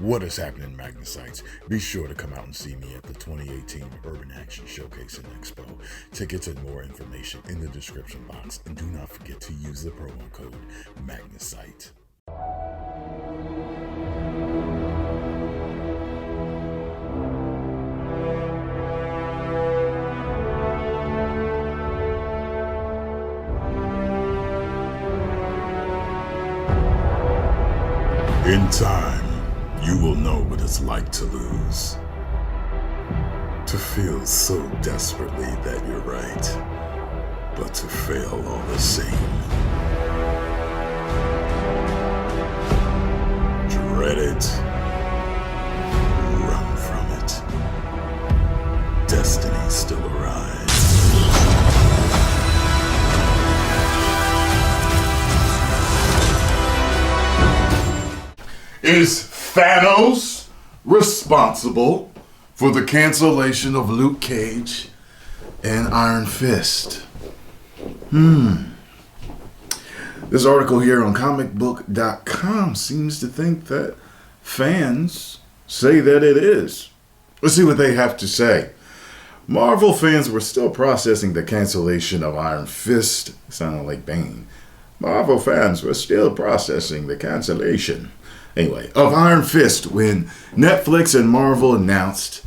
What is happening, Magnusites? Be sure to come out and see me at the 2018 Urban Action Showcase and Expo. Tickets and more information in the description box. And do not forget to use the promo code Magnusite. In time, you will know what it's like to lose. To feel so desperately that you're right, but to fail all the same. Dread it. Run from it. Destiny still arrives. Is Thanos responsible for the cancellation of Luke Cage and Iron Fist? This article here on comicbook.com seems to think that fans say that it is. Let's see what they have to say. Marvel fans were still processing the cancellation of Iron Fist. Sounding like Bane. Marvel fans were still processing the cancellation. Anyway, of Iron Fist when Netflix and Marvel announced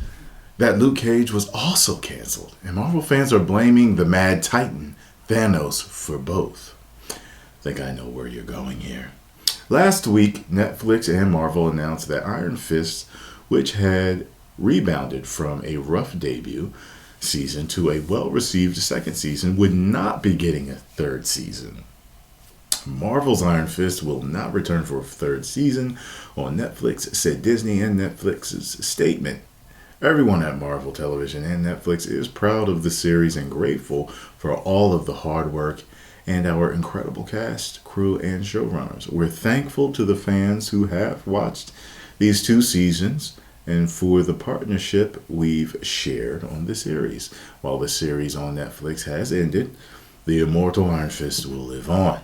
that Luke Cage was also canceled. And Marvel fans are blaming the Mad Titan, Thanos, for both. I think I know where you're going here. Last week, Netflix and Marvel announced that Iron Fist, which had rebounded from a rough debut season to a well-received second season, would not be getting a third season. Marvel's Iron Fist will not return for a third season on Netflix, said Disney in Netflix's statement. Everyone at Marvel Television and Netflix is proud of the series and grateful for all of the hard work and our incredible cast, crew, and showrunners. We're thankful to the fans who have watched these 2 seasons and for the partnership we've shared on the series. While the series on Netflix has ended, the immortal Iron Fist will live on.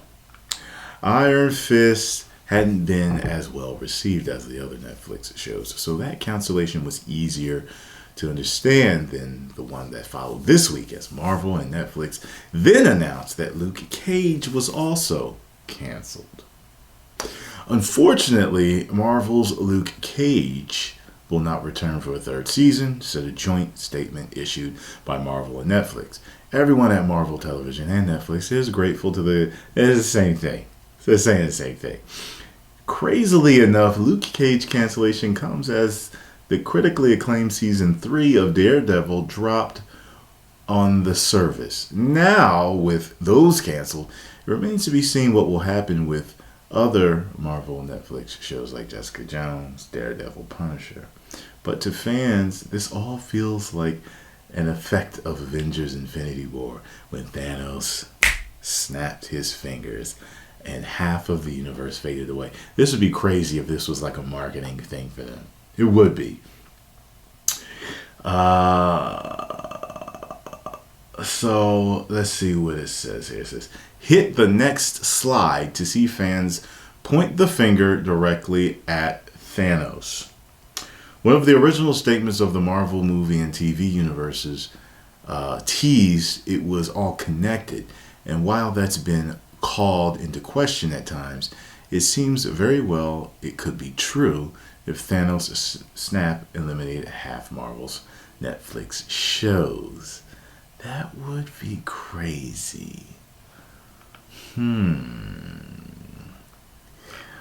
Iron Fist hadn't been as well received as the other Netflix shows, so that cancellation was easier to understand than the one that followed this week, as Marvel and Netflix then announced that Luke Cage was also canceled. Unfortunately, Marvel's Luke Cage will not return for a third season, said a joint statement issued by Marvel and Netflix. Everyone at Marvel Television and Netflix is grateful to it's the same thing. They're saying the same thing. Crazily enough, Luke Cage cancellation comes as the critically acclaimed season 3 of Daredevil dropped on the service. Now, with those canceled, it remains to be seen what will happen with other Marvel Netflix shows like Jessica Jones, Daredevil, Punisher. But to fans, this all feels like an effect of Avengers Infinity War when Thanos snapped his fingers and half of the universe faded away. This would be crazy if this was like a marketing thing for them. It would be. So let's see what it says here. It says, hit the next slide to see fans point the finger directly at Thanos. One of the original statements of the Marvel movie and TV universes teased it was all connected. And while that's been called into question at times, it seems very well it could be true if Thanos' snap eliminated half Marvel's Netflix shows. That would be crazy.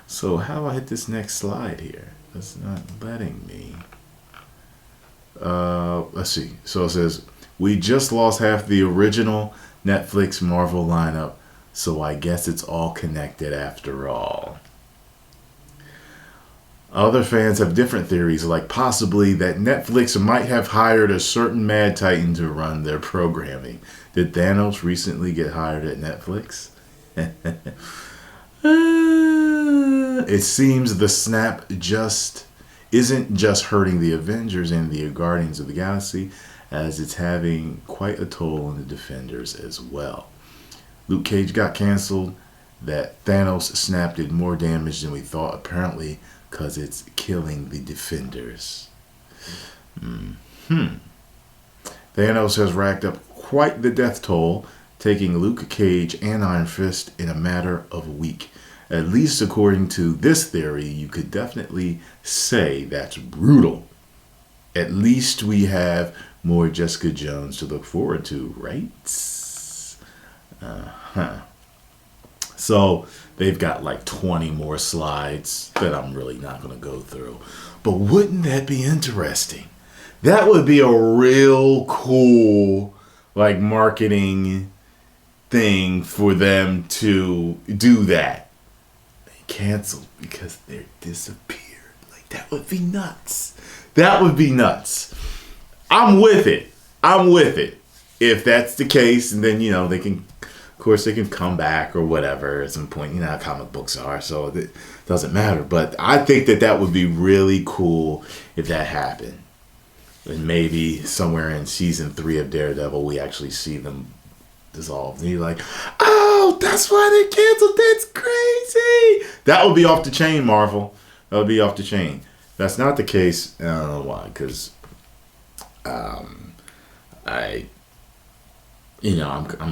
So how do I hit this next slide here? It's not letting me. Let's see. So it says, we just lost half the original Netflix Marvel lineup, so I guess it's all connected after all. Other fans have different theories, like possibly that Netflix might have hired a certain Mad Titan to run their programming. Did Thanos recently get hired at Netflix? It seems the snap isn't just hurting the Avengers and the Guardians of the Galaxy, as it's having quite a toll on the Defenders as well. Luke Cage got canceled. That Thanos snap did more damage than we thought. Apparently, because it's killing the Defenders. Thanos has racked up quite the death toll, taking Luke Cage and Iron Fist in a matter of a week. At least according to this theory, you could definitely say that's brutal. At least we have more Jessica Jones to look forward to, right? So they've got like 20 more slides that I'm really not going to go through. But wouldn't that be interesting? That would be a real cool like marketing thing for them to do that. They canceled because they disappeared. Like that would be nuts. That would be nuts. I'm with it. If that's the case, and then they can, of course, they can come back or whatever at some point. You know how comic books are, so it doesn't matter. But I think that would be really cool if that happened. And maybe somewhere in season 3 of Daredevil, we actually see them dissolved. And you're like, oh, that's why they canceled. That's crazy. That would be off the chain, Marvel. That would be off the chain. That's not the case. I don't know why. Because I'm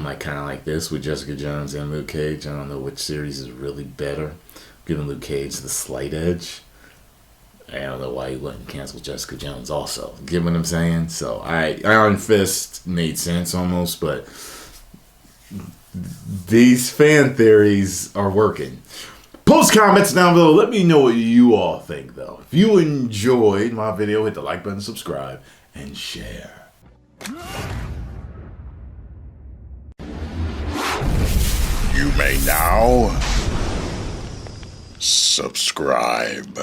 like kind of like this with Jessica Jones and Luke Cage. I don't know which series is really better. Giving Luke Cage the slight edge. I don't know why he wouldn't cancel Jessica Jones also. Get what I'm saying? So Iron Fist made sense almost, but these fan theories are working. Post comments down below. Let me know what you all think though. If you enjoyed my video, hit the like button, subscribe, and share. You may now subscribe.